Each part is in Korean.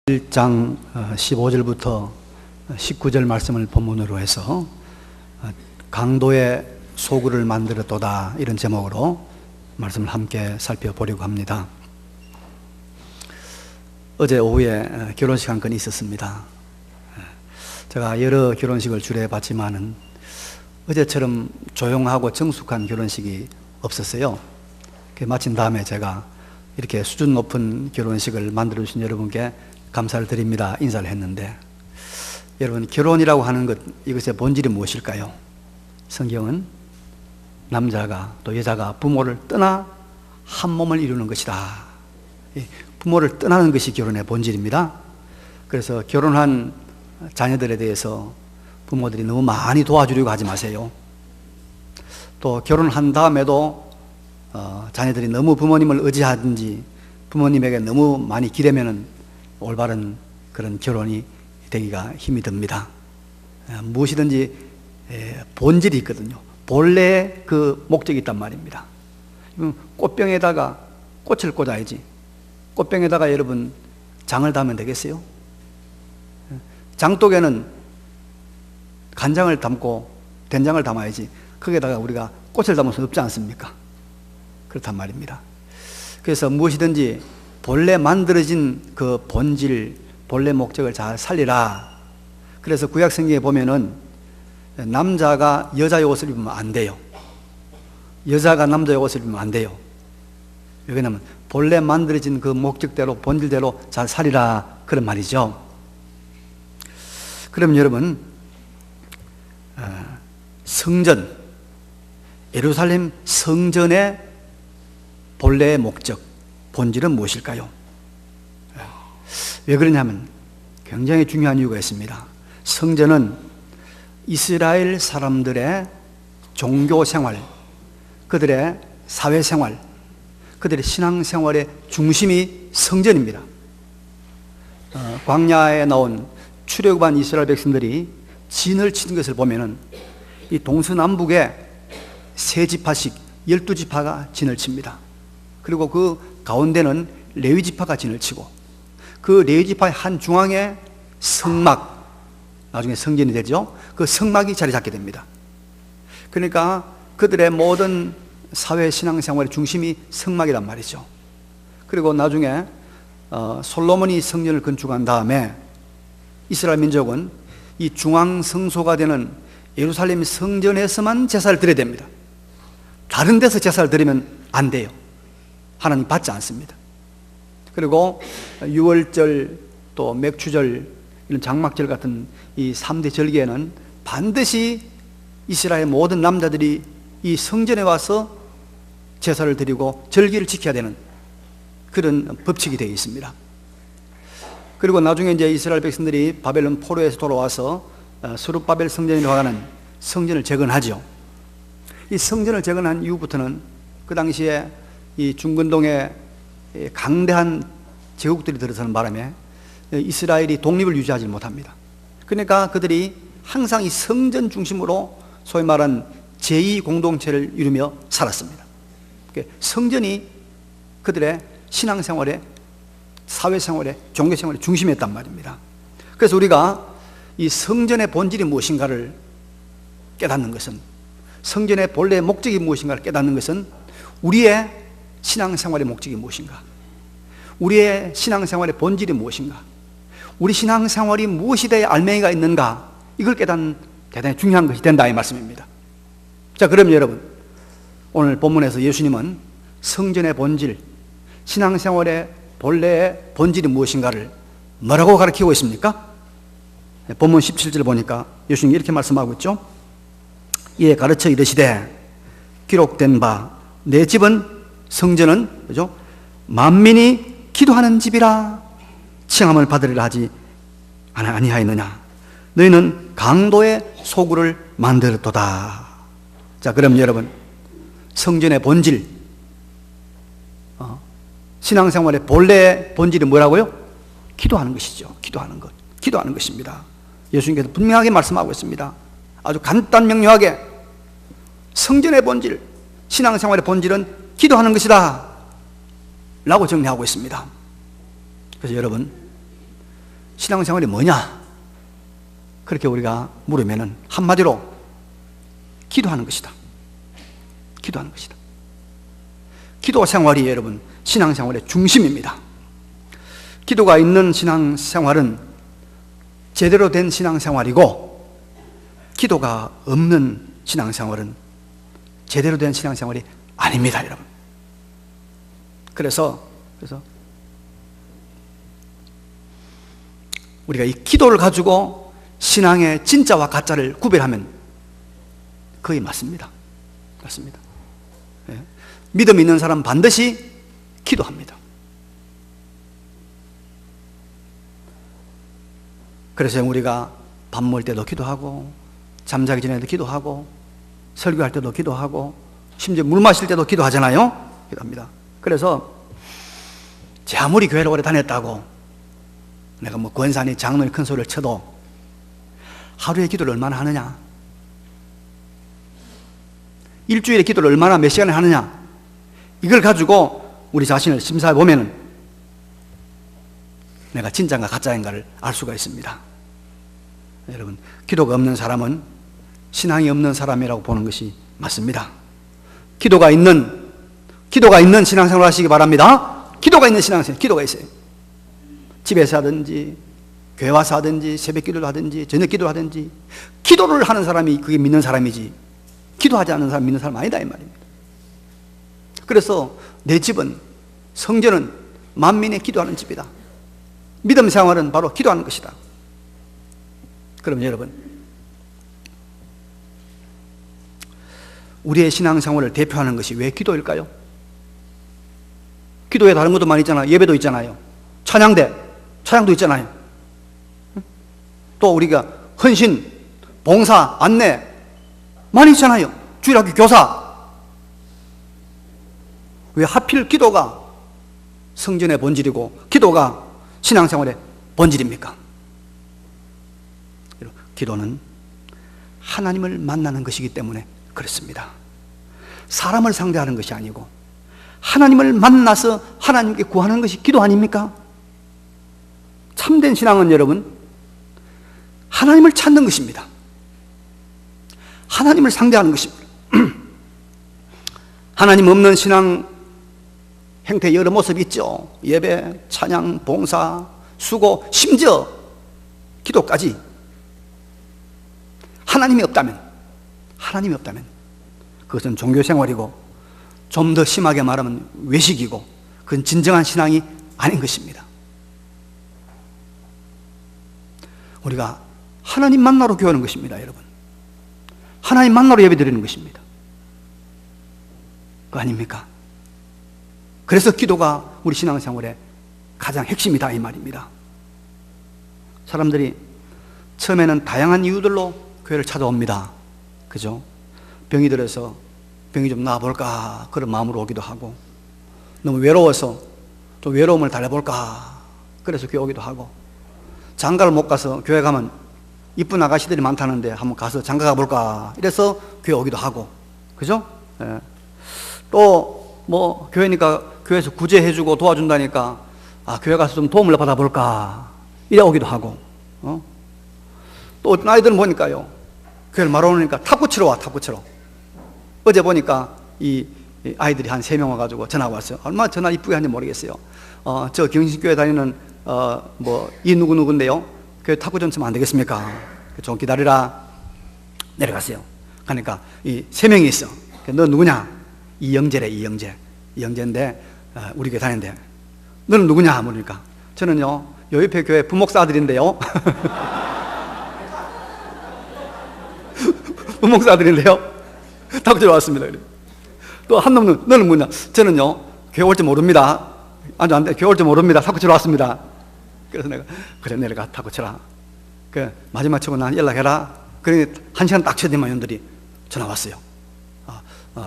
1장 15절부터 19절 말씀을 본문으로 해서 강도의 소굴을 만들었도다, 이런 제목으로 말씀을 함께 살펴보려고 합니다. 어제 오후에 결혼식 한 건 있었습니다. 제가 여러 결혼식을 주례해봤지만은 어제처럼 조용하고 정숙한 결혼식이 없었어요. 마친 다음에 제가 이렇게 수준 높은 결혼식을 만들어주신 여러분께 감사를 드립니다 인사를 했는데, 여러분, 결혼이라고 하는 것, 이것의 본질이 무엇일까요? 성경은 남자가 또 여자가 부모를 떠나 한 몸을 이루는 것이다. 부모를 떠나는 것이 결혼의 본질입니다. 그래서 결혼한 자녀들에 대해서 부모들이 너무 많이 도와주려고 하지 마세요. 또 결혼한 다음에도 자녀들이 너무 부모님을 의지하든지 부모님에게 너무 많이 기대면은 올바른 그런 결혼이 되기가 힘이 듭니다. 무엇이든지 본질이 있거든요. 본래의 그 목적이 있단 말입니다. 꽃병에다가 꽃을 꽂아야지, 꽃병에다가 여러분 장을 담으면 되겠어요? 장독에는 간장을 담고 된장을 담아야지 거기에다가 우리가 꽃을 담을 수 없지 않습니까? 그렇단 말입니다. 그래서 무엇이든지 본래 만들어진 그 본질, 본래 목적을 잘 살리라. 그래서 구약 성경에 보면은 남자가 여자의 옷을 입으면 안 돼요. 여자가 남자의 옷을 입으면 안 돼요. 왜냐하면 본래 만들어진 그 목적대로, 본질대로 잘 살리라, 그런 말이죠. 그럼 여러분, 성전, 예루살렘 성전의 본래의 목적, 본질은 무엇일까요? 왜 그러냐면 굉장히 중요한 이유가 있습니다. 성전은 이스라엘 사람들의 종교생활, 그들의 사회생활, 그들의 신앙생활의 중심이 성전입니다. 광야에 나온 출애굽한 이스라엘 백성들이 진을 치는 것을 보면은 이 동서남북에 세 지파씩 12지파가 진을 칩니다. 그리고 그 가운데는 레위 지파가 진을 치고, 그 레위 지파의 한 중앙에 성막, 나중에 성전이 되죠. 그 성막이 자리 잡게 됩니다. 그러니까 그들의 모든 사회 신앙생활의 중심이 성막이란 말이죠. 그리고 나중에 솔로몬이 성전을 건축한 다음에 이스라엘 민족은 이 중앙 성소가 되는 예루살렘 성전에서만 제사를 드려야 됩니다. 다른 데서 제사를 드리면 안 돼요. 하나님 받지 않습니다. 그리고 유월절, 또 맥추절, 이런 장막절 같은 이 3대 절기에는 반드시 이스라엘 모든 남자들이 이 성전에 와서 제사를 드리고 절기를 지켜야 되는 그런 법칙이 되어 있습니다. 그리고 나중에 이제 이스라엘 백성들이 바벨론 포로에서 돌아와서 스룹바벨 성전이라고 하는 성전을 재건하죠. 이 성전을 재건한 이후부터는 그 당시에 이 중근동에 강대한 제국들이 들어서는 바람에 이스라엘이 독립을 유지하지 못합니다. 그러니까 그들이 항상 이 성전 중심으로 소위 말한 제2공동체를 이루며 살았습니다. 성전이 그들의 신앙생활의, 사회생활의, 종교생활의 중심이었단 말입니다. 그래서 우리가 이 성전의 본질이 무엇인가를 깨닫는 것은, 성전의 본래의 목적이 무엇인가를 깨닫는 것은 우리의 신앙생활의 목적이 무엇인가, 우리의 신앙생활의 본질이 무엇인가, 우리 신앙생활이 무엇이 되어 알맹이가 있는가, 이걸 깨닫는 대단히 중요한 것이 된다, 이 말씀입니다. 자, 그럼 여러분, 오늘 본문에서 예수님은 성전의 본질, 신앙생활의 본래의 본질이 무엇인가를 뭐라고 가르치고 있습니까? 본문 17절 보니까 예수님이 이렇게 말씀하고 있죠. 이에 가르쳐 이르시되 기록된 바 내 집은, 성전은, 그죠? 만민이 기도하는 집이라 칭함을 받으리라 하지 아니하였느냐. 너희는 강도의 소굴을 만들었도다. 자, 그럼 여러분, 성전의 본질, 신앙생활의 본래의 본질이 뭐라고요? 기도하는 것이죠. 기도하는 것, 기도하는 것입니다. 예수님께서 분명하게 말씀하고 있습니다. 아주 간단 명료하게 성전의 본질, 신앙생활의 본질은 기도하는 것이다 라고 정리하고 있습니다. 그래서 여러분, 신앙생활이 뭐냐? 그렇게 우리가 물으면은 한마디로 기도하는 것이다. 기도하는 것이다. 기도 생활이 여러분 신앙생활의 중심입니다. 기도가 있는 신앙생활은 제대로 된 신앙생활이고, 기도가 없는 신앙생활은 제대로 된 신앙생활이 아닙니다, 여러분. 그래서 우리가 이 기도를 가지고 신앙의 진짜와 가짜를 구별하면 거의 맞습니다. 맞습니다. 예. 믿음 있는 사람 반드시 기도합니다. 그래서 우리가 밥 먹을 때도 기도하고, 잠자기 전에도 기도하고, 설교할 때도 기도하고, 심지어 물 마실 때도 기도하잖아요. 기도합니다. 그래서 제 아무리 교회를 오래 다녔다고 내가 뭐 권사니 장로니 큰 소리를 쳐도 하루에 기도를 얼마나 하느냐, 일주일에 기도를 얼마나 몇 시간을 하느냐, 이걸 가지고 우리 자신을 심사해 보면은 내가 진짜인가 가짜인가를 알 수가 있습니다. 여러분, 기도가 없는 사람은 신앙이 없는 사람이라고 보는 것이 맞습니다. 기도가 있는 신앙생활을 하시기 바랍니다. 기도가 있는 신앙생활, 기도가 있어요. 집에서 하든지 교회 와서 하든지 새벽 기도를 하든지 저녁 기도를 하든지, 기도를 하는 사람이 그게 믿는 사람이지, 기도하지 않는 사람 믿는 사람 아니다 이 말입니다. 그래서 내 집은, 성전은 만민의 기도하는 집이다. 믿음 생활은 바로 기도하는 것이다. 그럼 여러분, 우리의 신앙생활을 대표하는 것이 왜 기도일까요? 기도에 다른 것도 많이 있잖아요. 예배도 있잖아요. 찬양도 있잖아요. 또 우리가 헌신, 봉사, 안내 많이 있잖아요. 주일학교 교사. 왜 하필 기도가 성전의 본질이고 기도가 신앙생활의 본질입니까? 기도는 하나님을 만나는 것이기 때문에 그렇습니다. 사람을 상대하는 것이 아니고 하나님을 만나서 하나님께 구하는 것이 기도 아닙니까? 참된 신앙은 여러분, 하나님을 찾는 것입니다. 하나님을 상대하는 것입니다. 하나님 없는 신앙 행태 여러 모습이 있죠. 예배, 찬양, 봉사, 수고, 심지어 기도까지. 하나님이 없다면 그것은 종교생활이고, 좀 더 심하게 말하면 외식이고, 그건 진정한 신앙이 아닌 것입니다. 우리가 하나님 만나러 교회하는 것입니다, 여러분. 하나님 만나러 예배 드리는 것입니다. 그거 아닙니까? 그래서 기도가 우리 신앙생활의 가장 핵심이다 이 말입니다. 사람들이 처음에는 다양한 이유들로 교회를 찾아옵니다. 그죠? 병이 들어서 병이 좀 나아볼까 그런 마음으로 오기도 하고, 너무 외로워서 좀 외로움을 달래볼까 그래서 교회 오기도 하고, 장가를 못 가서 교회 가면 이쁜 아가씨들이 많다는데 한번 가서 장가 가볼까 이래서 교회 오기도 하고, 그죠? 예. 또 뭐 교회니까 교회에서 구제해주고 도와준다니까 교회 가서 좀 도움을 받아볼까 이래 오기도 하고, 또 어떤 아이들은 보니까요, 교회를 말아오니까 탁구 치러 와. 탁구 치러. 어제 보니까 이 아이들이 한 3명 와가지고 전화가 왔어요. 얼마나 전화 이쁘게 하는지 모르겠어요. 저 경신교회 다니는 이 누구누구인데요, 교회 탁구 좀 치면 안 되겠습니까? 좀 기다리라. 내려갔어요. 그러니까 이 3명이 있어. 너 누구냐? 이영재래. 이영재인데 우리 교회 다니는데 너는 누구냐? 물으니까 저는요 요 옆에 교회 부목사 아들인데요. 부목사 아들인데요 탁구 치러 왔습니다. 또 한 놈은 너는 뭐냐? 저는요 교회 올 줄 모릅니다. 아주 안 돼. 교회 올 줄 모릅니다. 탁구 치러 왔습니다. 그래서 내가 그래 내려가 탁구 쳐라. 그 마지막 치고 난 연락해라. 그러니 1시간 딱 쳐야지만 년들이 전화 왔어요.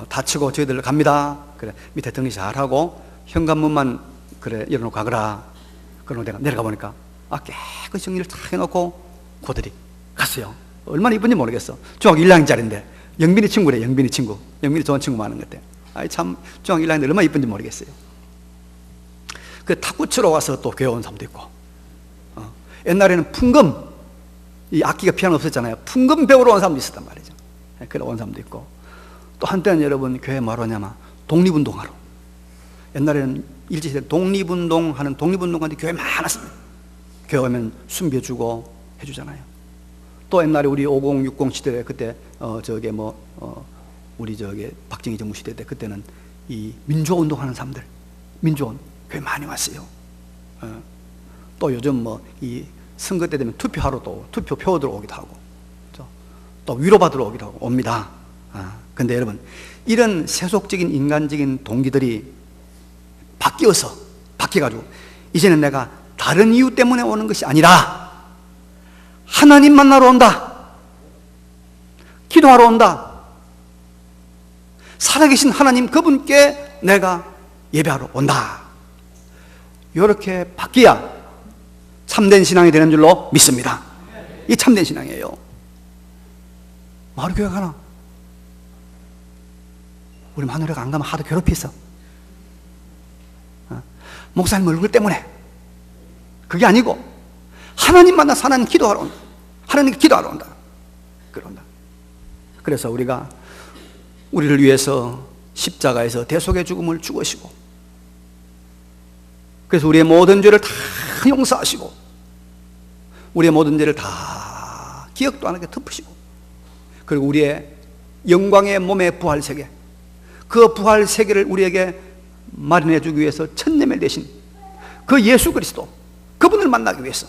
다 치고 저희들 갑니다. 그래 밑에 정리 잘하고 현관문만 그래 열어놓고 가거라. 그러고 내가 내려가 보니까 깨끗이 정리를 다 해놓고 고들이 갔어요. 얼마나 이쁜지 모르겠어. 중학교 1학년짜리인데 영빈이 친구래. 영빈이 친구. 영빈이 좋은 친구 많은 것 같아. 참 중학교 1학년인데 얼마나 이쁜지 모르겠어요. 그 탁구 치러 와서 또 교회 온 사람도 있고, 옛날에는 풍금, 이 악기가 피아노 없었잖아요. 풍금 배우러 온 사람도 있었단 말이죠. 그래 온 사람도 있고, 또 한때는 여러분 교회 뭐하러 오냐면 독립운동하러. 옛날에는 일제시대 독립운동하는 독립운동가들이 교회 많았습니다. 교회 오면 숨겨주고 해주잖아요. 또 옛날에 우리 50, 60 시대 그때 우리 박정희 정부 시대 때 그때는 이 민주화 운동하는 사람들, 민주화 교회 많이 왔어요. 또 요즘 이 선거 때 되면 투표하러 또 투표표 들어오기도 하고, 또 위로받으러 오기도 하고 옵니다. 근데 여러분, 이런 세속적인 인간적인 동기들이 바뀌어가지고 이제는 내가 다른 이유 때문에 오는 것이 아니라 하나님 만나러 온다, 기도하러 온다, 살아계신 하나님 그분께 내가 예배하러 온다, 이렇게 바뀌어야 참된 신앙이 되는 줄로 믿습니다. 이 참된 신앙이에요. 마을교회 가나? 우리 마누라가 안 가면 하도 괴롭혔어. 목사님 얼굴 때문에. 그게 아니고 하나님 만나서 하나님 기도하러 온다, 하나님 기도하러 온다, 그런다. 그래서 우리가 우리를 위해서 십자가에서 대속의 죽음을 죽으시고, 그래서 우리의 모든 죄를 다 용서하시고, 우리의 모든 죄를 다 기억도 안 하게 덮으시고, 그리고 우리의 영광의 몸의 부활 세계, 그 부활 세계를 우리에게 마련해 주기 위해서 천년을 되신 그 예수 그리스도, 그분을 만나기 위해서,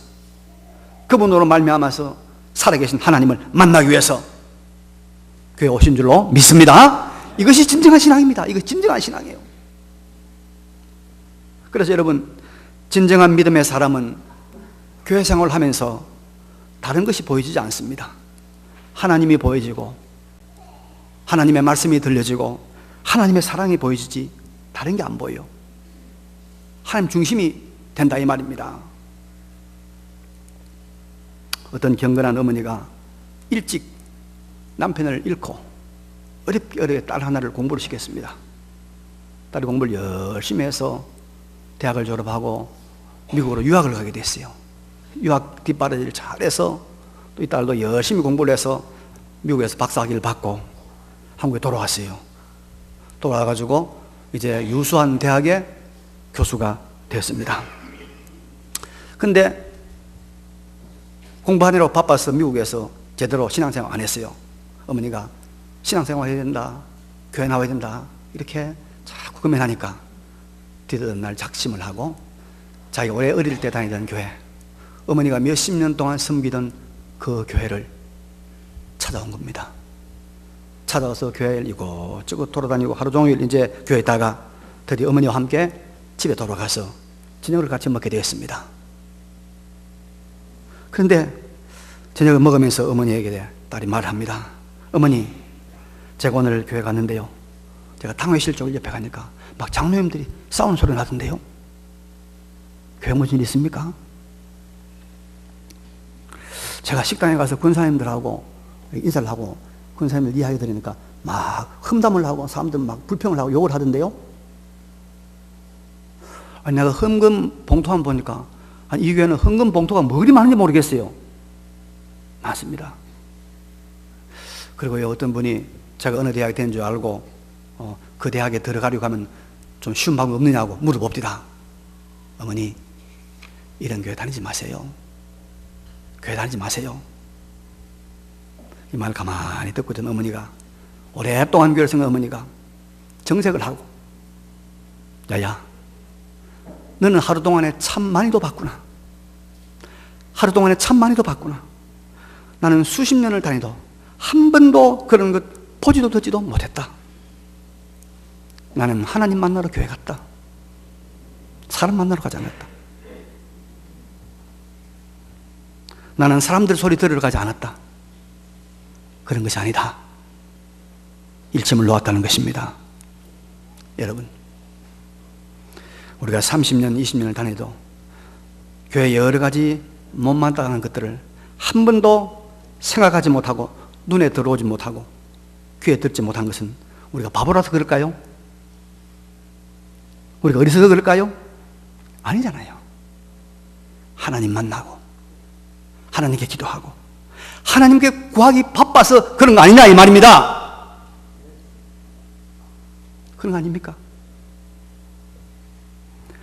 그분으로 말미암아서 살아계신 하나님을 만나기 위해서 교회에 오신 줄로 믿습니다. 이것이 진정한 신앙입니다. 이것이 진정한 신앙이에요. 그래서 여러분, 진정한 믿음의 사람은 교회 생활을 하면서 다른 것이 보여지지 않습니다. 하나님이 보여지고, 하나님의 말씀이 들려지고, 하나님의 사랑이 보여지지 다른 게 안 보여요. 하나님 중심이 된다 이 말입니다. 어떤 경건한 어머니가 일찍 남편을 잃고 어렵게 딸 하나를 공부를 시켰습니다. 딸이 공부를 열심히 해서 대학을 졸업하고 미국으로 유학을 가게 됐어요. 유학 뒷바라지를 잘해서 또 이 딸도 열심히 공부를 해서 미국에서 박사학위를 받고 한국에 돌아왔어요. 돌아와가지고 이제 유수한 대학의 교수가 됐습니다. 근데 공부하느라고 바빠서 미국에서 제대로 신앙생활 안 했어요. 어머니가 신앙생활 해야 된다, 교회 나와야 된다, 이렇게 자꾸 금연하니까 뒤늦은 날 작심을 하고 자기가 오래 어릴 때 다니던 교회, 어머니가 몇십 년 동안 섬기던 그 교회를 찾아온 겁니다. 찾아와서 교회를 이곳저곳 돌아다니고 하루 종일 이제 교회에 있다가 드디어 어머니와 함께 집에 돌아가서 저녁을 같이 먹게 되었습니다. 그런데 저녁을 먹으면서 어머니에게 딸이 말합니다. 어머니, 제가 오늘 교회 갔는데요, 제가 당회실 쪽을 옆에 가니까 막 장로님들이 싸우는 소리 나던데요, 교회 무슨 일 있습니까? 제가 식당에 가서 권사님들하고 인사를 하고 권사님들 이야기 들으니까 막 험담을 하고 사람들 막 불평을 하고 욕을 하던데요. 아니, 내가 헌금 봉투만 보니까 이 교회는 헌금 봉투가 뭐 그리 많은지 모르겠어요. 맞습니다. 그리고 어떤 분이 제가 어느 대학에 되는 줄 알고 그 대학에 들어가려고 하면 좀 쉬운 방법 없느냐고 물어봅니다. 어머니, 이런 교회 다니지 마세요. 교회 다니지 마세요. 이 말 가만히 듣고 있던 어머니가, 오랫동안 교회를 생각한 어머니가 정색을 하고, 야야, 너는 하루 동안에 참 많이도 봤구나. 하루 동안에 참 많이도 봤구나. 나는 수십 년을 다니도 한 번도 그런 것 보지도 듣지도 못했다. 나는 하나님 만나러 교회 갔다. 사람 만나러 가지 않았다. 나는 사람들 소리 들으러 가지 않았다. 그런 것이 아니다. 일침을 놓았다는 것입니다. 여러분, 우리가 30년, 20년을 다녀도 교회 여러 가지 못마땅한 것들을 한 번도 생각하지 못하고 눈에 들어오지 못하고 귀에 듣지 못한 것은 우리가 바보라서 그럴까요? 우리가 어리석어서 그럴까요? 아니잖아요. 하나님 만나고 하나님께 기도하고 하나님께 구하기 바빠서 그런 거 아니냐 이 말입니다. 그런 거 아닙니까?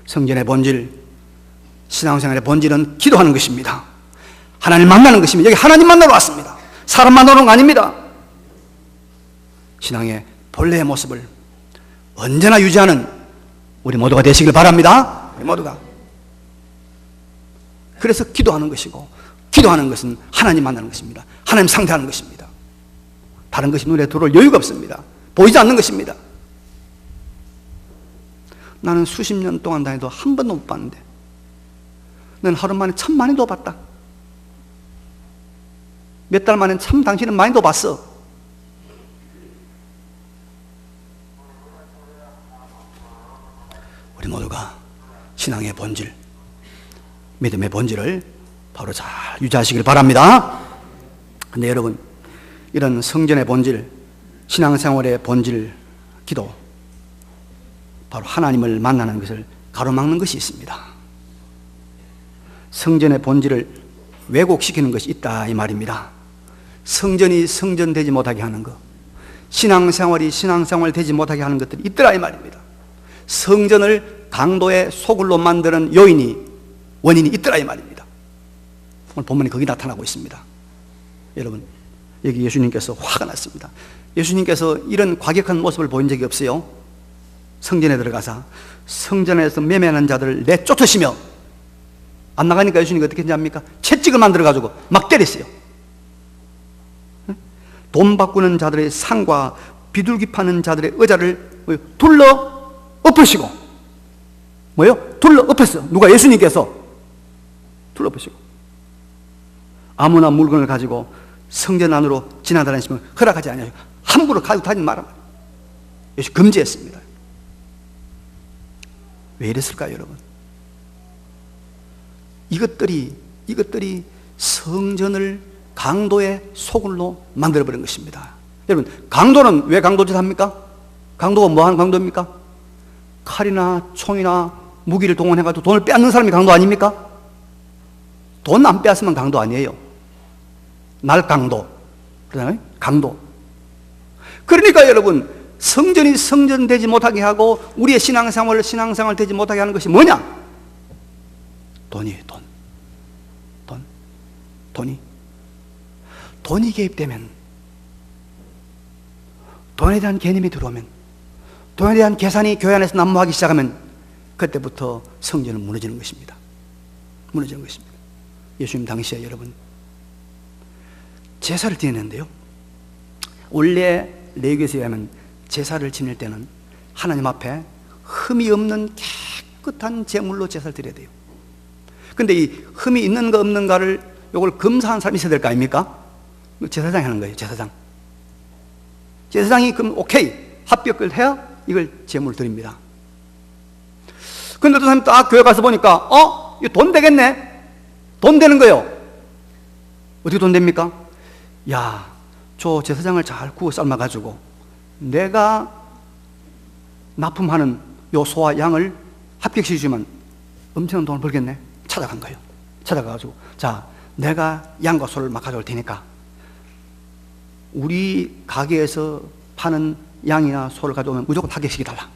성전의 본질, 신앙생활의 본질은 기도하는 것입니다. 하나님 만나는 것입니다. 여기 하나님 만나러 왔습니다. 사람 만나러 온 거 아닙니다. 신앙의 본래의 모습을 언제나 유지하는 우리 모두가 되시길 바랍니다. 우리 모두가. 그래서 기도하는 것이고, 기도하는 것은 하나님 만나는 것입니다. 하나님 상대하는 것입니다. 다른 것이 눈에 들어올 여유가 없습니다. 보이지 않는 것입니다. 나는 수십 년 동안 다녀도 한 번도 못 봤는데 넌 하루 만에 참 많이도 봤다. 몇 달 만에 참 당신은 많이도 봤어. 우리 모두가 신앙의 본질, 믿음의 본질을 바로 잘 유지하시길 바랍니다. 근데 여러분, 이런 성전의 본질, 신앙생활의 본질, 기도, 바로 하나님을 만나는 것을 가로막는 것이 있습니다. 성전의 본질을 왜곡시키는 것이 있다 이 말입니다. 성전이 성전되지 못하게 하는 것, 신앙생활이 신앙생활 되지 못하게 하는 것들이 있더라 이 말입니다. 성전을 강도의 소굴로 만드는 요인이, 원인이 있더라 이 말입니다. 오늘 본문이 거기 나타나고 있습니다. 여러분, 여기 예수님께서 화가 났습니다. 예수님께서 이런 과격한 모습을 보인 적이 없어요. 성전에 들어가서 성전에서 매매하는 자들을 내쫓으시며 안 나가니까 예수님이 어떻게 했냐합니까? 채찍을 만들어가지고 막 때렸어요. 돈 바꾸는 자들의 상과 비둘기 파는 자들의 의자를 둘러 엎으시고, 뭐요? 둘러 엎었어. 누가? 예수님께서 둘러 엎으시고, 아무나 물건을 가지고 성전 안으로 지나다니시면 허락하지 않아요. 함부로 가지고 다니지 말아. 예수 금지했습니다. 왜 이랬을까요, 여러분? 이것들이 성전을 강도의 소굴로 만들어버린 것입니다. 여러분, 강도는 왜 강도짓 합니까? 강도가 뭐 하는 강도입니까? 칼이나 총이나 무기를 동원해가지고 돈을 빼앗는 사람이 강도 아닙니까? 돈 안 빼앗으면 강도 아니에요. 날강도, 그러잖아요? 강도. 그러니까 여러분, 성전이 성전되지 못하게 하고 우리의 신앙생활 되지 못하게 하는 것이 뭐냐? 돈이에요. 돈이 개입되면, 돈에 대한 개념이 들어오면, 돈에 대한 계산이 교회 안에서 난무하기 시작하면 그때부터 성전은 무너지는 것입니다. 무너지는 것입니다. 예수님 당시에 여러분 제사를 지냈는데요, 원래 레위기에서 의하면 제사를 지낼 때는 하나님 앞에 흠이 없는 깨끗한 제물로 제사를 드려야 돼요. 근데 이 흠이 있는가 없는가를 요걸 검사하는 사람이 있어야 될 거 아닙니까? 제사장이 하는 거예요. 제사장이 그럼 오케이 합격을 해야 이걸 제물을 드립니다. 근데 어떤 사람이 딱 교회 가서 보니까 이거 돈 되겠네. 돈 되는 거예요. 어떻게 돈 됩니까? 야, 저 제사장을 잘 구워 삶아가지고 내가 납품하는 요 소와 양을 합격시키면 엄청난 돈을 벌겠네. 찾아간 거예요. 찾아가가지고, 자, 내가 양과 소를 막 가져올 테니까 우리 가게에서 파는 양이나 소를 가져오면 무조건 합격시켜달라.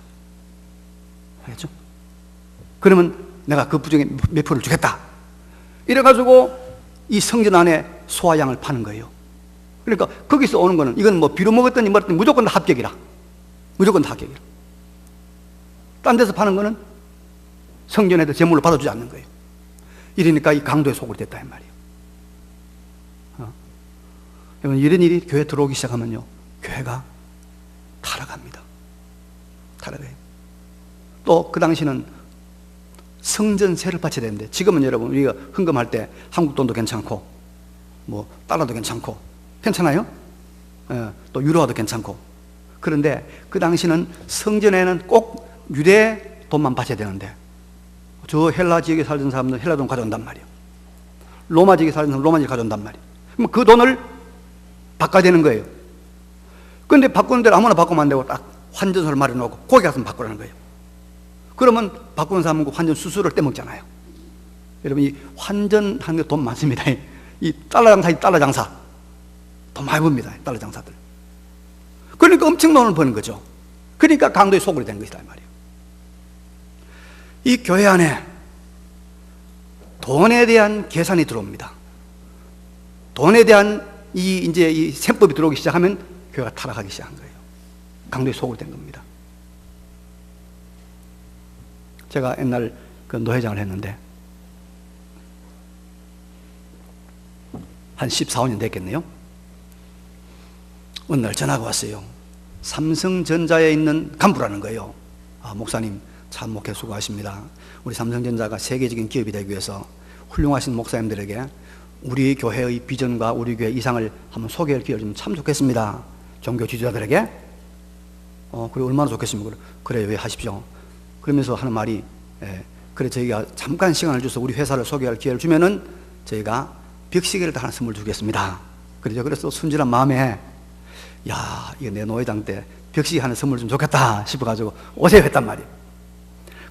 알겠죠? 그러면 내가 그 부정에 몇 프로를 주겠다. 이래가지고 이 성전 안에 소와 양을 파는 거예요. 그러니까 거기서 오는 거는, 이건 뭐 비로 먹었더니 뭐랬더니 무조건 다 합격이라. 무조건 다 합격이라. 딴 데서 파는 거는 성전에도 제물로 받아주지 않는 거예요. 이러니까 이 강도의 속으로 됐다 이 말이에요. 여러분, 이런 일이 교회 들어오기 시작하면요, 교회가 타락합니다. 타락해요. 또 그 당시는 성전세를 바쳐야 되는데, 지금은 여러분 우리가 헌금할 때 한국 돈도 괜찮고 뭐 달러도 괜찮고 괜찮아요? 또 유로화도 괜찮고. 그런데 그 당시는 성전에는 꼭 유대 돈만 바쳐야 되는데, 저 헬라 지역에 살던 사람들은 헬라 돈 가져온단 말이에요. 로마 지역에 살던 사람은 로마 지역 가져온단 말이에요. 그럼 그 돈을 바꿔야 되는 거예요. 그런데 바꾸는 대로 아무나 바꾸면 안 되고 딱 환전소를 마련하고 거기 가서 바꾸라는 거예요. 그러면 바꾸는 사람은 그 환전 수수료를 떼먹잖아요. 여러분, 이 환전하는 게 돈 많습니다. 이 달러 장사. 돈 많이 봅니다. 달러 장사들. 그러니까 엄청 돈을 버는 거죠. 그러니까 강도의 소굴이 된 것이다 이 말이에요. 이 교회 안에 돈에 대한 계산이 들어옵니다. 돈에 대한 이제 이 셈법이 들어오기 시작하면 교회가 타락하기 시작한 거예요. 강도의 소굴이 된 겁니다. 제가 옛날 그 노회장을 했는데 한 14, 15년 됐겠네요. 어느 날 전화가 왔어요. 삼성전자에 있는 간부라는 거예요. 아, 목사님 참 목회 수고하십니다. 우리 삼성전자가 세계적인 기업이 되기 위해서 훌륭하신 목사님들에게 우리 교회의 비전과 우리 교회 이상을 한번 소개할 기회를 주면 참 좋겠습니다. 종교 지도자들에게. 그래 얼마나 좋겠습니까? 그래 왜 하십시오. 그러면서 하는 말이 그래 저희가 잠깐 시간을 줘서 우리 회사를 소개할 기회를 주면은 저희가 벽시계를 하나 선물 주겠습니다. 그래서 순진한 마음에 야 이거 내 노회장 때 벽시계 하나 선물 좀 좋겠다 싶어가지고 오세요 했단 말이에요.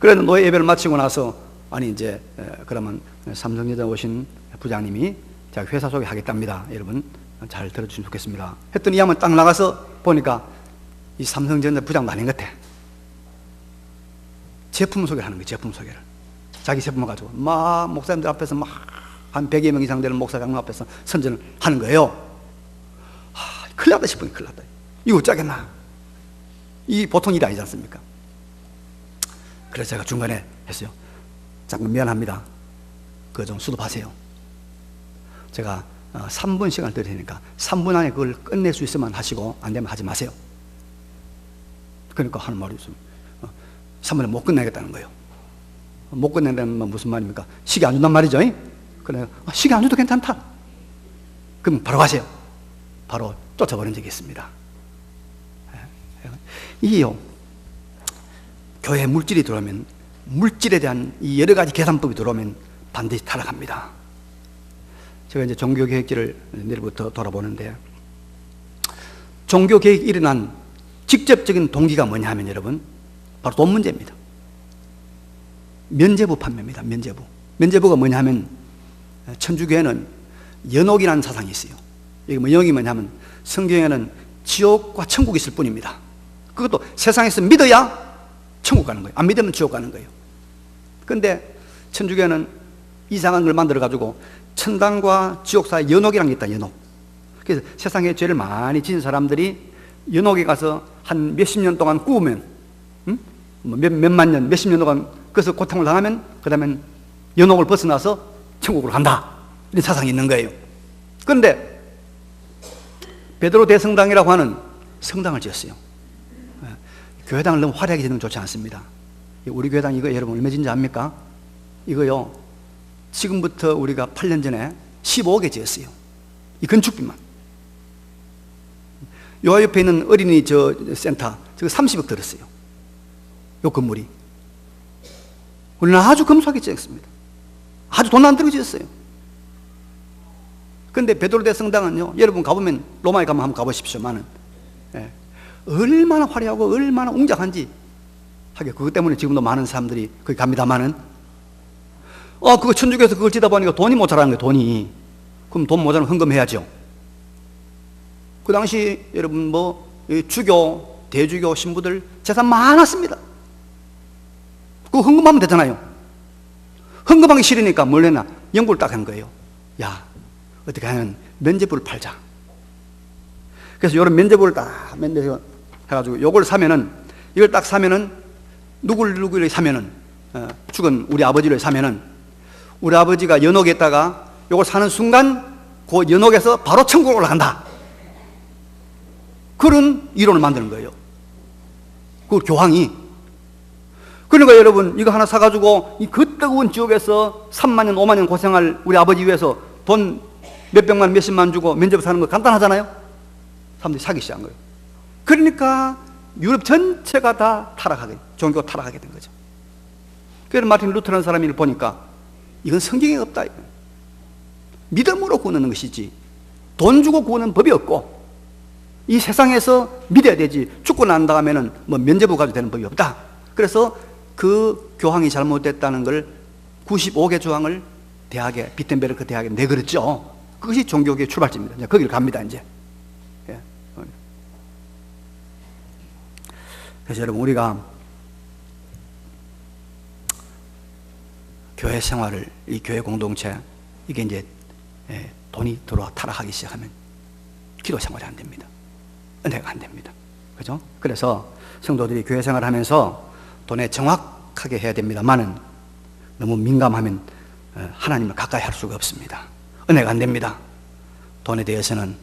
그래서 노회 예배를 마치고 나서 아니 이제 그러면 삼성전자 오신 부장님이 제가 회사 소개하겠답니다. 여러분 잘 들어주시면 좋겠습니다. 했더니 이 양반 딱 나가서 보니까 이 삼성전자 부장도 아닌 것 같아. 제품 소개를 하는 거예요. 제품 소개를. 자기 제품을 가지고 막 목사님들 앞에서 막 한 100여 명 이상 되는 목사 장로 앞에서 선전을 하는 거예요. 큰일 났다 싶으니 큰일 났다. 이거 어쩌겠나. 이 보통 일이 아니지 않습니까? 그래서 제가 중간에 했어요. 잠깐 미안합니다. 그거 좀 수습하세요. 제가 3분 시간을 드릴 테니까 3분 안에 그걸 끝낼 수 있으면 하시고 안 되면 하지 마세요. 그러니까 하는 말이 있습니다. 3분에 못 끝내겠다는 거예요. 못 끝낸다는 건 무슨 말입니까? 시계 안 준단 말이죠. 그래, 시계 안 줘도 괜찮다. 그럼 바로 가세요. 바로 쫓아버린 적이 있습니다. 이게요, 교회 물질이 들어오면, 물질에 대한 이 여러 가지 계산법이 들어오면 반드시 타락합니다. 제가 이제 종교개혁기를 내일부터 돌아보는데, 종교개혁이 일어난 직접적인 동기가 뭐냐 하면 여러분, 바로 돈 문제입니다. 면죄부 판매입니다. 면죄부. 면죄부가 뭐냐 하면 천주교회는 연옥이라는 사상이 있어요. 이게 뭐 연옥이 뭐냐면 성경에는 지옥과 천국이 있을 뿐입니다. 그것도 세상에서 믿어야 천국 가는 거예요. 안 믿으면 지옥 가는 거예요. 그런데 천주교회는 이상한 걸 만들어가지고 천당과 지옥 사이에 연옥이라는 게 있다. 연옥. 그래서 세상에 죄를 많이 지은 사람들이 연옥에 가서 한 몇십 년 동안 구우면 몇만 년, 몇십 년 동안 그래서 고통을 당하면 그 다음엔 연옥을 벗어나서 천국으로 간다. 이런 사상이 있는 거예요. 그런데 베드로 대성당이라고 하는 성당을 지었어요. 교회당을 너무 화려하게 지으면 좋지 않습니다. 우리 교회당 이거 여러분 얼마 진지 압니까? 이거요 지금부터 우리가 8년 전에 15억에 지었어요. 이 건축비만. 요 옆에 있는 어린이 센터 저거 30억 들었어요. 요 건물이. 우리는 아주 검소하게 지었습니다. 아주 돈 안 들고 지었어요. 근데 베드로 대성당은요, 여러분 가보면 로마에 가면 한번 가보십시오만은 얼마나 화려하고 얼마나 웅장한지 하게 그것 때문에 지금도 많은 사람들이 거기 갑니다만은 그거 천주교에서 그걸 지다 보니까 돈이 모자라는 거예요. 돈이. 그럼 돈 모자라면 헌금해야죠. 그 당시 여러분 뭐 주교, 대주교 신부들 재산 많았습니다. 그거 헌금하면 되잖아요. 헌금하기 싫으니까 뭘 했나? 연구를 딱 한 거예요. 야, 어떻게 하면 면죄부를 팔자. 그래서 이런 면죄부를 딱 해가지고 요걸 사면은, 이걸 딱 사면은 누구를 사면은 죽은 우리 아버지를 사면은 우리 아버지가 연옥에다가 요걸 사는 순간 그 연옥에서 바로 천국으로 올라간다. 그런 이론을 만드는 거예요. 그 교황이. 그러니까 여러분 이거 하나 사가지고 그 뜨거운 지옥에서 3만 년 5만 년 고생할 우리 아버지 위해서 돈 몇백만 몇십만 주고 면접 사는 거 간단하잖아요. 사람들이 사기 시작한 거예요. 그러니까 유럽 전체가 다 종교가 타락하게 된 거죠. 그래서 마틴 루터라는 사람을 보니까 이건 성경에 없다. 믿음으로 구원하는 것이지 돈 주고 구원하는 법이 없고 이 세상에서 믿어야 되지 죽고 난 다음에는 뭐 면죄부 가지고 되는 법이 없다. 그래서 그 교황이 잘못됐다는 걸 95개 조항을 대학에 비텐베르크 대학에 내걸었죠. 그것이 종교의 출발점입니다. 이제 거기를 갑니다, 이제. 예. 그래서 여러분, 우리가 교회 생활을, 이 교회 공동체, 이게 이제 돈이 들어와 타락하기 시작하면 기도 생활이 안 됩니다. 은혜가 안 됩니다. 그죠? 그래서 성도들이 교회 생활을 하면서 돈에 정확하게 해야 됩니다만은 너무 민감하면 하나님을 가까이 할 수가 없습니다. 은혜가 안 됩니다. 돈에 대해서는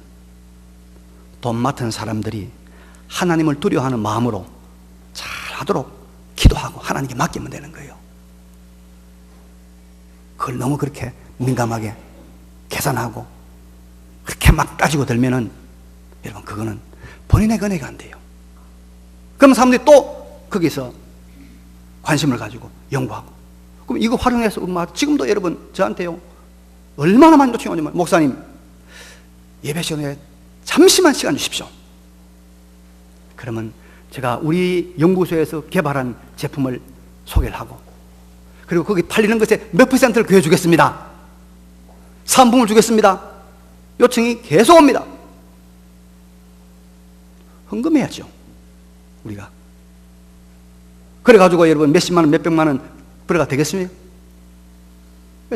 돈 맡은 사람들이 하나님을 두려워하는 마음으로 잘 하도록 기도하고 하나님께 맡기면 되는 거예요. 그걸 너무 그렇게 민감하게 계산하고 그렇게 막 따지고 들면은 여러분, 그거는 본인의 은혜가 안 돼요. 그럼 사람들이 또 거기서 관심을 가지고 연구하고, 그럼 이거 활용해서 지금도 여러분 저한테요 얼마나 많이 요청이 오냐면, 목사님 예배 시간에 잠시만 시간 주십시오. 그러면 제가 우리 연구소에서 개발한 제품을 소개를 하고, 그리고 거기 팔리는 것에 몇 %를 교회 주겠습니다, 상품을 주겠습니다. 요청이 계속 옵니다. 헌금해야죠, 우리가. 그래가지고 여러분 몇십만 원, 몇백만 원 벌어가 되겠습니까?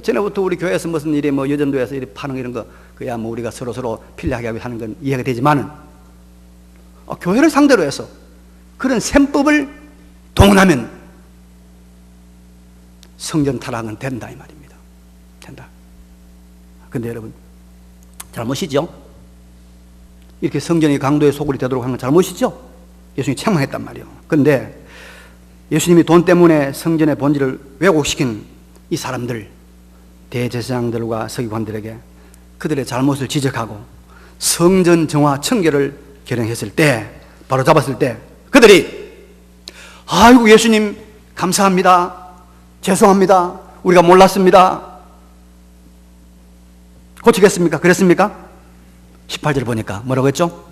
전에부터 우리 교회에서 무슨 일이 여전도에서 이렇게 파는 이런 거, 그야 우리가 서로 필요하게 하는 건 이해가 되지만은, 교회를 상대로 해서 그런 셈법을 동원하면 성전 타락은 된다, 이 말입니다. 된다. 근데 여러분, 잘못이죠? 이렇게 성전이 강도의 소굴이 되도록 하는 건 잘못이죠? 예수님이 책망했단 말이에요. 근데 예수님이 돈 때문에 성전의 본질을 왜곡시킨 이 사람들, 대제사장들과 서기관들에게 그들의 잘못을 지적하고 성전 정화 청결을 결행했을 때, 바로 잡았을 때 그들이 아이고 예수님 감사합니다, 죄송합니다, 우리가 몰랐습니다, 고치겠습니까? 그랬습니까? 18절 보니까 뭐라고 했죠?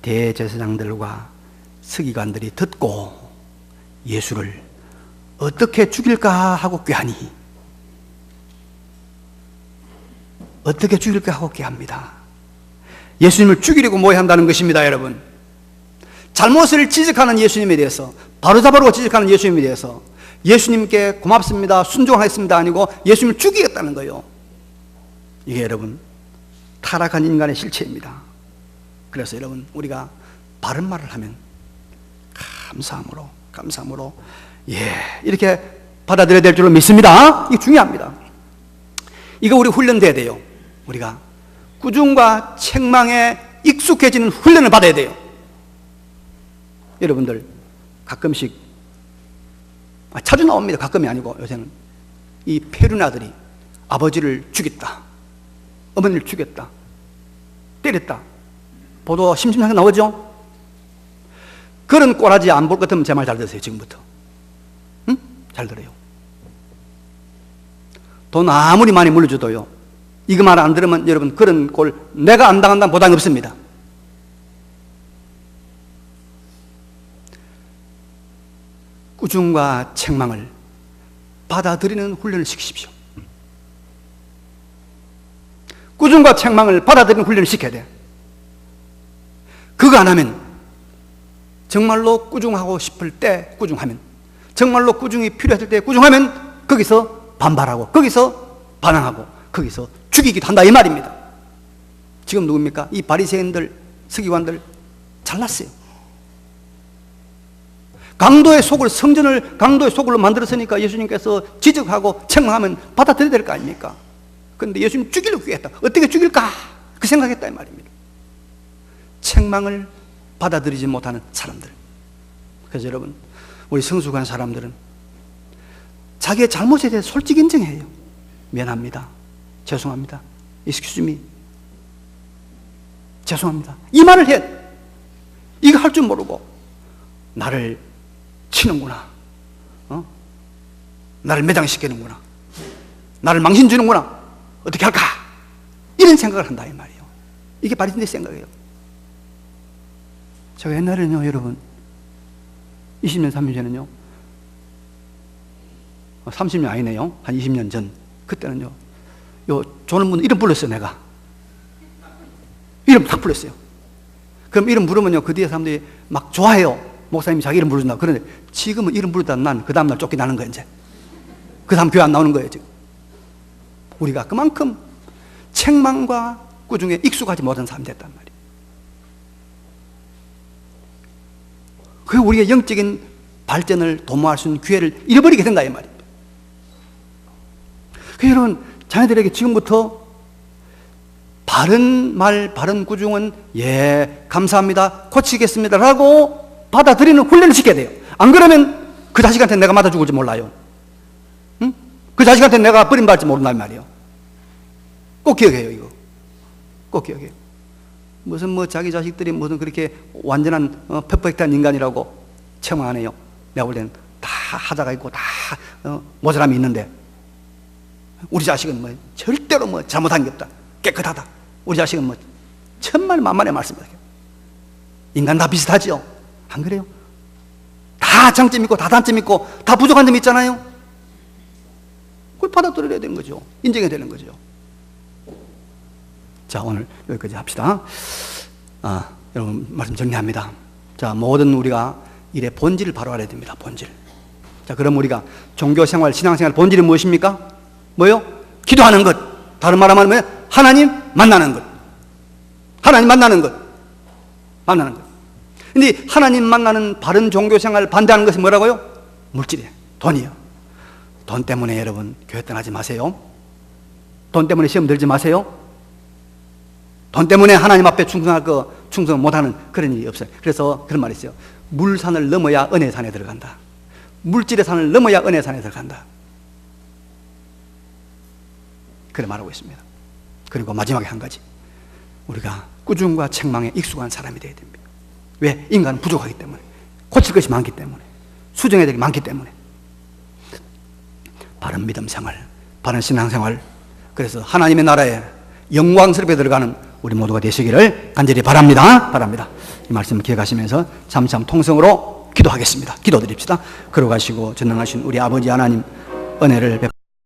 대제사장들과 서기관들이 듣고 예수를 어떻게 죽일까 하고 꾀하니, 어떻게 죽일까 하고 꾀합니다. 예수님을 죽이려고 모의한다는 것입니다, 여러분. 잘못을 지적하는 예수님에 대해서, 바로잡으려고 지적하는 예수님에 대해서 예수님께 고맙습니다, 순종하겠습니다 아니고 예수님을 죽이겠다는 거예요. 이게 여러분 타락한 인간의 실체입니다. 그래서 여러분, 우리가 바른 말을 하면 감사함으로 이렇게 받아들여야 될 줄로 믿습니다. 이게 중요합니다. 이거 우리 훈련돼야 돼요. 우리가 꾸중과 책망에 익숙해지는 훈련을 받아야 돼요. 여러분들 가끔씩 자주 나옵니다. 가끔이 아니고 요새는 이 페르나들이 아버지를 죽였다, 어머니를 죽였다, 때렸다, 보도 심심하게 나오죠? 그런 꼬라지 안 볼 것 같으면 제 말 잘 들으세요. 지금부터 잘 들어요. 돈 아무리 많이 물려줘도요, 이거 말 안 들으면 여러분 그런 꼴 내가 안 당한다는 보장이 없습니다. 꾸중과 책망을 받아들이는 훈련을 시키십시오. 꾸중과 책망을 받아들이는 훈련을 시켜야 돼. 그거 안 하면, 정말로 꾸중하고 싶을 때 꾸중하면, 정말로 꾸중이 필요했을 때 꾸중하면 거기서 반발하고, 거기서 반항하고, 거기서 죽이기도 한다, 이 말입니다. 지금 누굽니까? 이 바리새인들, 서기관들 잘났어요. 강도의 속을, 성전을 강도의 속으로 만들었으니까 예수님께서 지적하고 책망하면 받아들여야 될 거 아닙니까? 그런데 예수님 죽이려고 했다. 어떻게 죽일까? 그 생각했다, 이 말입니다. 책망을 받아들이지 못하는 사람들. 그래서 여러분, 우리 성숙한 사람들은 자기의 잘못에 대해 솔직히 인정해요. 미안합니다, 죄송합니다, excuse me, 죄송합니다, 이 말을 해. 이거 할 줄 모르고 나를 치는구나, 나를 매장시키는구나, 나를 망신 주는구나, 어떻게 할까, 이런 생각을 한다, 이 말이에요. 이게 바리새인의 생각이에요. 제가 옛날에는요, 여러분 20년 30년 전에는요, 30년 아니네요, 한 20년 전, 그때는요 요 조는 이름 불렀어요. 내가 이름 딱 불렀어요. 그럼 이름 부르면요, 그 뒤에 사람들이 막 좋아해요. 목사님이 자기 이름 부르준다. 그런데 지금은 이름 부르다 난 그 다음날 쫓겨나는 거예요. 이제 그 다음 교회 안 나오는 거예요. 지금 우리가 그만큼 책망과 꾸중에 익숙하지 못한 사람이 됐단 말이에요. 그래서 우리가 영적인 발전을 도모할 수 있는 기회를 잃어버리게 된다 이 말입니다. 그래서 여러분, 자녀들에게 지금부터 바른 말, 바른 꾸중은 예, 감사합니다, 고치겠습니다 라고 받아들이는 훈련을 시켜야 돼요. 안 그러면 그 자식한테 내가 맞아 죽을지 몰라요. 응? 그 자식한테 내가 버림받을지 모른단 말이에요. 꼭 기억해요. 이거 꼭 기억해요. 무슨 뭐 자기 자식들이 무슨 그렇게 완전한 퍼펙트한 인간이라고 체험 안 해요. 내가 볼 때는 다 하자가 있고 다 모자람이 있는데, 우리 자식은 뭐 절대로 뭐 잘못한 게 없다, 깨끗하다. 우리 자식은 뭐 천만 만만의 말씀이에요. 인간 다 비슷하죠? 안 그래요? 다 장점 있고 다 단점 있고 다 부족한 점 있잖아요. 그걸 받아들여야 되는 거죠. 인정해야 되는 거죠. 자, 오늘 여기까지 합시다. 여러분, 말씀 정리합니다. 자, 모든 우리가 일의 본질을 바로 알아야 됩니다. 본질. 자, 그럼 우리가 종교생활, 신앙생활 본질이 무엇입니까? 뭐요? 기도하는 것. 다른 말 하면 뭐예요? 하나님 만나는 것. 하나님 만나는 것. 만나는 것. 근데 하나님 만나는 바른 종교생활 반대하는 것이 뭐라고요? 물질이에요. 돈이에요. 돈 때문에 여러분 교회 떠나지 마세요. 돈 때문에 시험 들지 마세요. 돈 때문에 하나님 앞에 충성 못하는 그런 일이 없어요. 그래서 그런 말이 있어요. 물산을 넘어야 은혜의 산에 들어간다. 물질의 산을 넘어야 은혜의 산에 들어간다. 그래 말하고 있습니다. 그리고 마지막에 한 가지, 우리가 꾸중과 책망에 익숙한 사람이 되어야 됩니다. 왜? 인간은 부족하기 때문에, 고칠 것이 많기 때문에, 수정해야 될 게 많기 때문에. 바른 믿음 생활, 바른 신앙 생활, 그래서 하나님의 나라에 영광스럽게 들어가는 우리 모두가 되시기를 간절히 바랍니다. 이 말씀을 기억하시면서 잠시 통성으로 기도하겠습니다. 기도드립시다. 걸어가시고 전능하신 우리 아버지 하나님, 은혜를